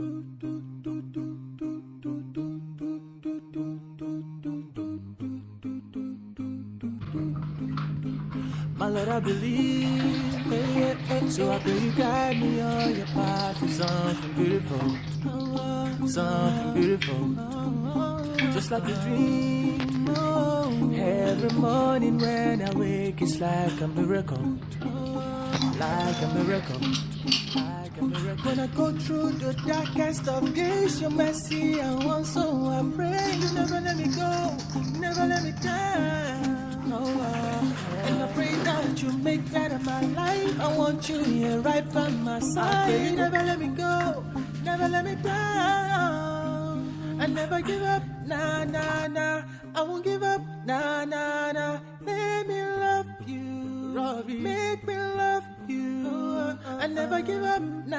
My Lord, I believe, so I pray you guide me on your path to something beautiful, something beautiful, just like a dream. Every morning when I wake, it's like a miracle, like a miracle. When I go through the darkest of days, your mercy I want, so I pray you never let me go, never let me down. And I pray that you make better my life. I want you here right by my side. I pray you never let me go, never let me down. I never give up, nah, nah, nah. I won't give up, nah, nah, nah. Let me love you, Robbie. Make me love you. I never give up, nah.